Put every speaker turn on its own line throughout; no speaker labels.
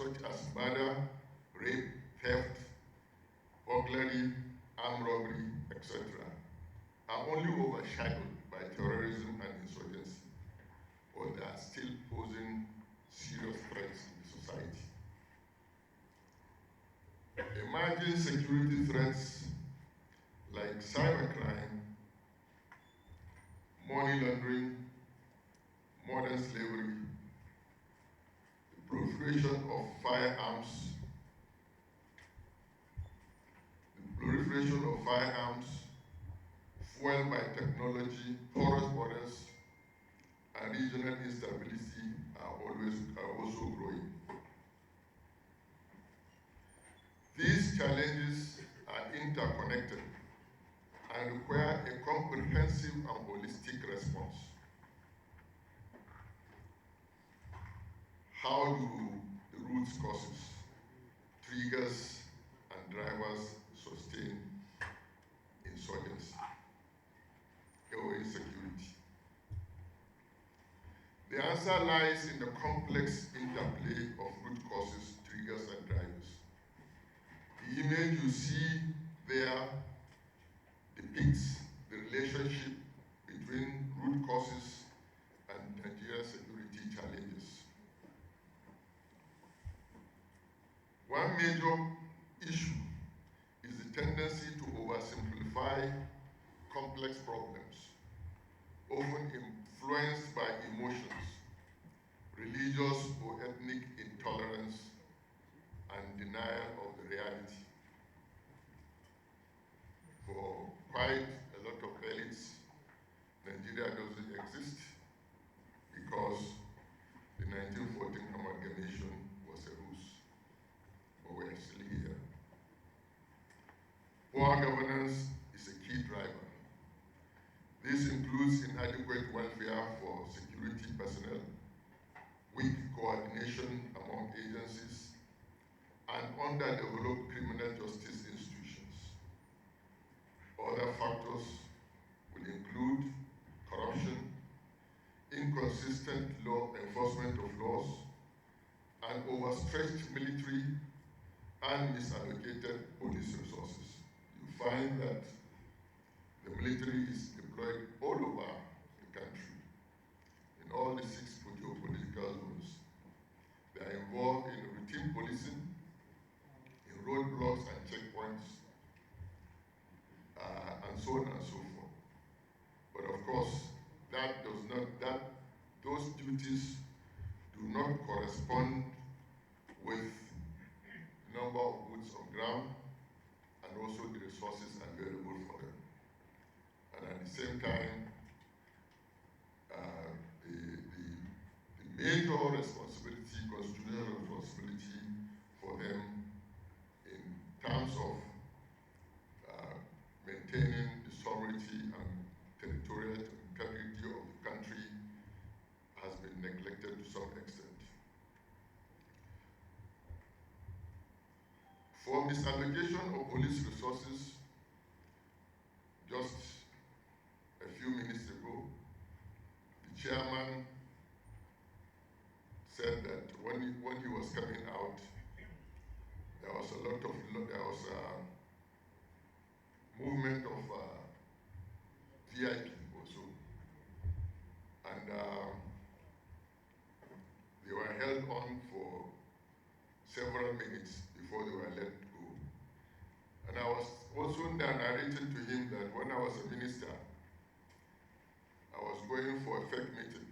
such as murder, rape, theft, burglary, armed robbery, etc., are only overshadowed by terrorism and insurgency, or they are still posing serious threats to the society. Emerging security threats like cybercrime, money laundering, modern slavery, the proliferation of firearms, fueled by technology, porous borders, and regional instability are also growing. These challenges are interconnected and require a comprehensive and holistic response. How do the root causes, triggers, and drivers sustain insurgency or insecurity? The answer lies in the complex interplay of root causes, triggers, and drivers. The image you see there depicts the relationship between root causes and Nigeria's security challenges. One major issue is the tendency to oversimplify complex problems, often influenced by emotions, religious or ethnic intolerance, and denial of the reality. For quite a lot of elites, Nigeria doesn't exist because the 1914 amalgamation was a ruse, but we're still here. Poor governance is a key driver. This includes inadequate welfare for security personnel, weak coordination among agencies, and underdeveloped criminal justice institutions. Other factors will include corruption, inconsistent law enforcement of laws, and overstretched military and misallocated police resources. You find that the military is deployed all over the country, in all the 6 geopolitical zones. They are involved in routine policing, in roadblocks and checkpoints, and so on and so forth. But of course, those duties do not correspond with the number of boots on ground and also the resources available for them. And at the same time, the major responsibility, constitutional responsibility for them in terms of maintaining the sovereignty and territorial integrity of the country has been neglected to some extent. For misallocation of police resources, just a few minutes ago, the chairman said that when he was coming out, there was a movement of VIP also, and they were held on for several minutes before they were let go. And I was also narrating to him that when I was a minister, I was going for a fake meeting,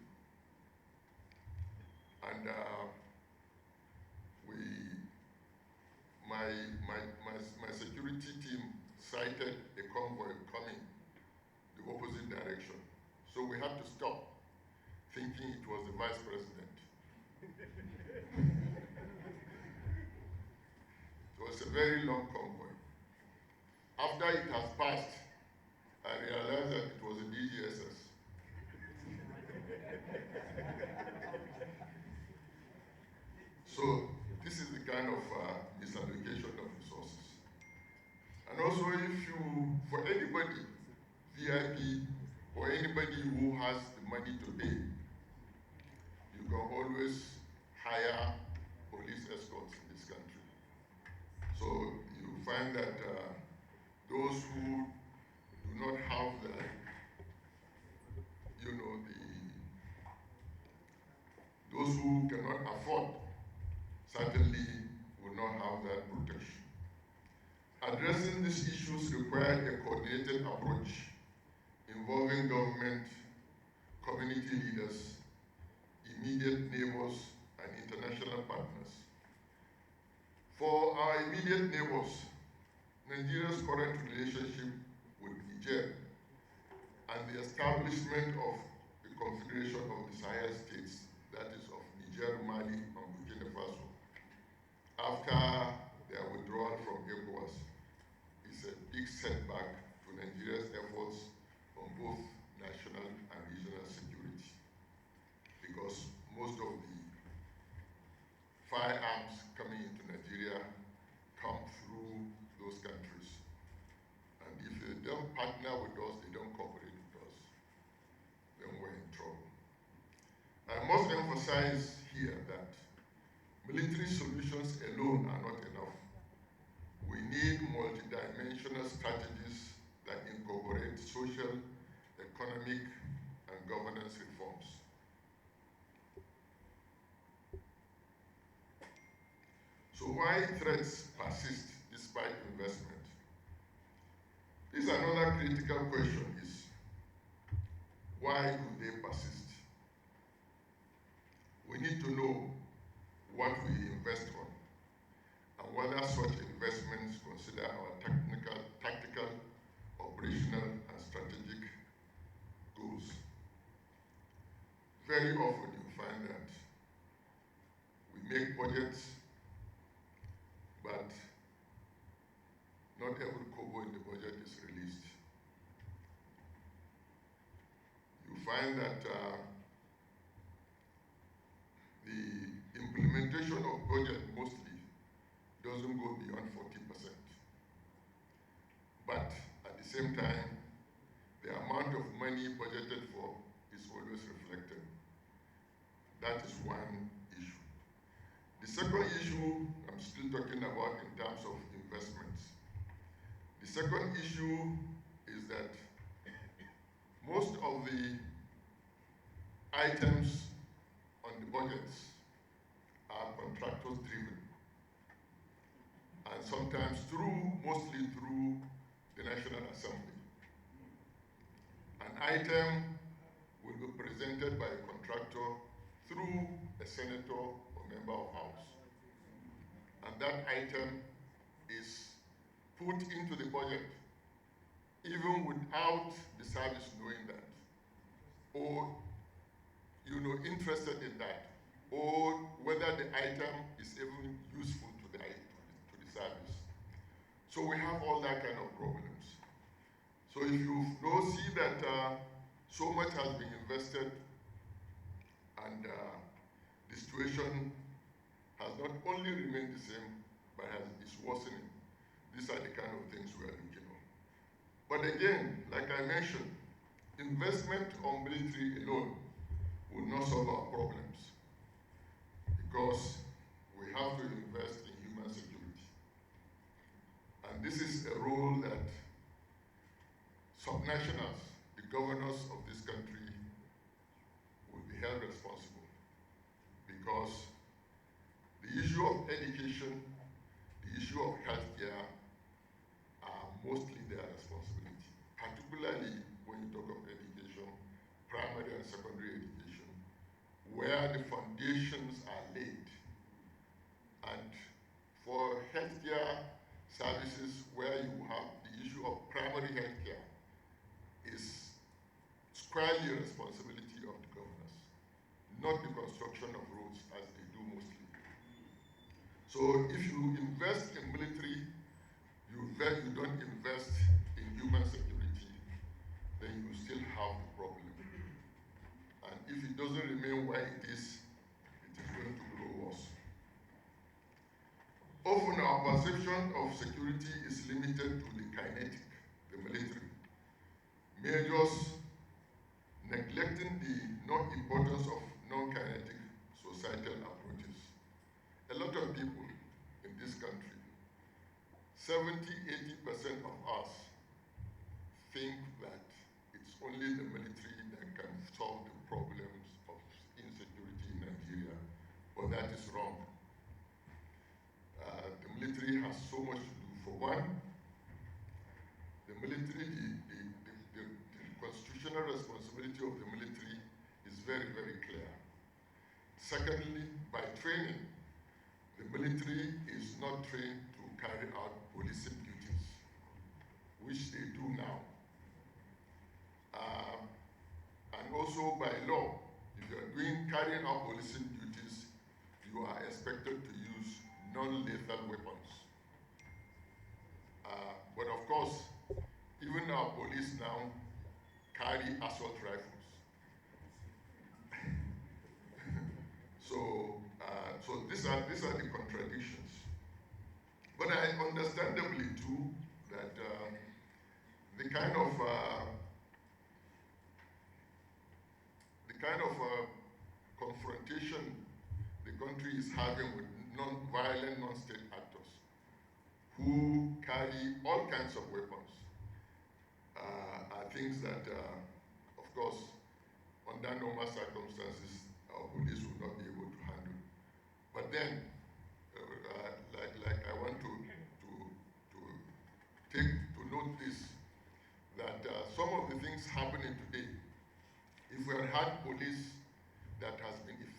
and my security team sighted a convoy coming the opposite direction. So we had to stop, thinking it was the vice president. It was a very long convoy. After it has passed, I realized that it was a DGSS. So this is the kind of misallocation of resources. And also, for anybody, VIP, or anybody who has the money to pay, you can always hire police escorts in this country. So you find that those who do not have the, those who cannot afford certainly will not have that protection. Addressing these issues required a coordinated approach involving government, community leaders, immediate neighbors, and international partners. For our immediate neighbors, Nigeria's current relationship with Niger and the establishment of the Confederation of the Sahel States, that is of Niger, Mali, and Burkina Faso, after their withdrawal from ECOWAS, is a big setback to Nigeria's efforts on both national and regional security, because most of the firearms coming into Nigeria come through those countries. And if they don't partner with us, they don't cooperate with us, then we're in trouble. I must emphasize here that military solutions alone are not enough. We need multidimensional strategies that incorporate social, economic, and governance reforms. So why threats persist despite investment? This is another critical question is, why do they persist? We need to know what we invest on and whether such investments consider our tactical, operational, and strategic goals. Very often you find that we make budgets, but not every kobo in the budget is released. You find that the implementation of budget mostly doesn't go beyond 40%. But at the same time, the amount of money budgeted for is always reflected. That is one issue. The second issue I'm still talking about in terms of investments. The second issue is that most of the items on the budgets are contractors driven, and sometimes mostly through the National Assembly. An item will be presented by a contractor through a senator or member of House. And that item is put into the budget even without the service knowing that, or interested in that, or whether the item is even useful to the service. So we have all that kind of problems. So if you see that so much has been invested and the situation has not only remained the same, but is worsening, these are the kind of things we are looking at. But again, like I mentioned, investment on military alone will not solve our problems, because we have to invest in human security. And this is a role that subnationals, the governors of this country, will be held responsible, because the issue of education, the issue of healthcare are mostly their responsibility, particularly when you talk of education, primary and secondary education, where the foundations are laid. And for healthcare services, where you have the issue of primary healthcare, is squarely a responsibility of the governors, not the construction of roads as they do mostly. So if you invest in military, you don't invest in human security, then you still have the problem. And if it doesn't remain where it is going to grow worse. Often our perception of security is limited to the kinetic, the military. Measures neglecting the non-importance of non-kinetic societal approaches. a lot of people in this country, 70–80% of us think that it's only the military that can solve the problems of insecurity in Nigeria, but that is wrong. The military has so much to do. For one, the military, the constitutional responsibility of the military is very, very clear. Secondly, by training, the military is not trained to carry out policing duties, which they do now. And also by law, if you are carrying out policing duties, you are expected to use non-lethal weapons. But of course, even our police now carry assault rifles. So these are the contradictions. But I understandably too that the kind of confrontation the country is having with non-violent, non-state actors who carry all kinds of weapons are things that, of course, under normal circumstances, our police would not be able to handle. But then, like I want to note this, that some of the things happening today, if we had had police that has been effective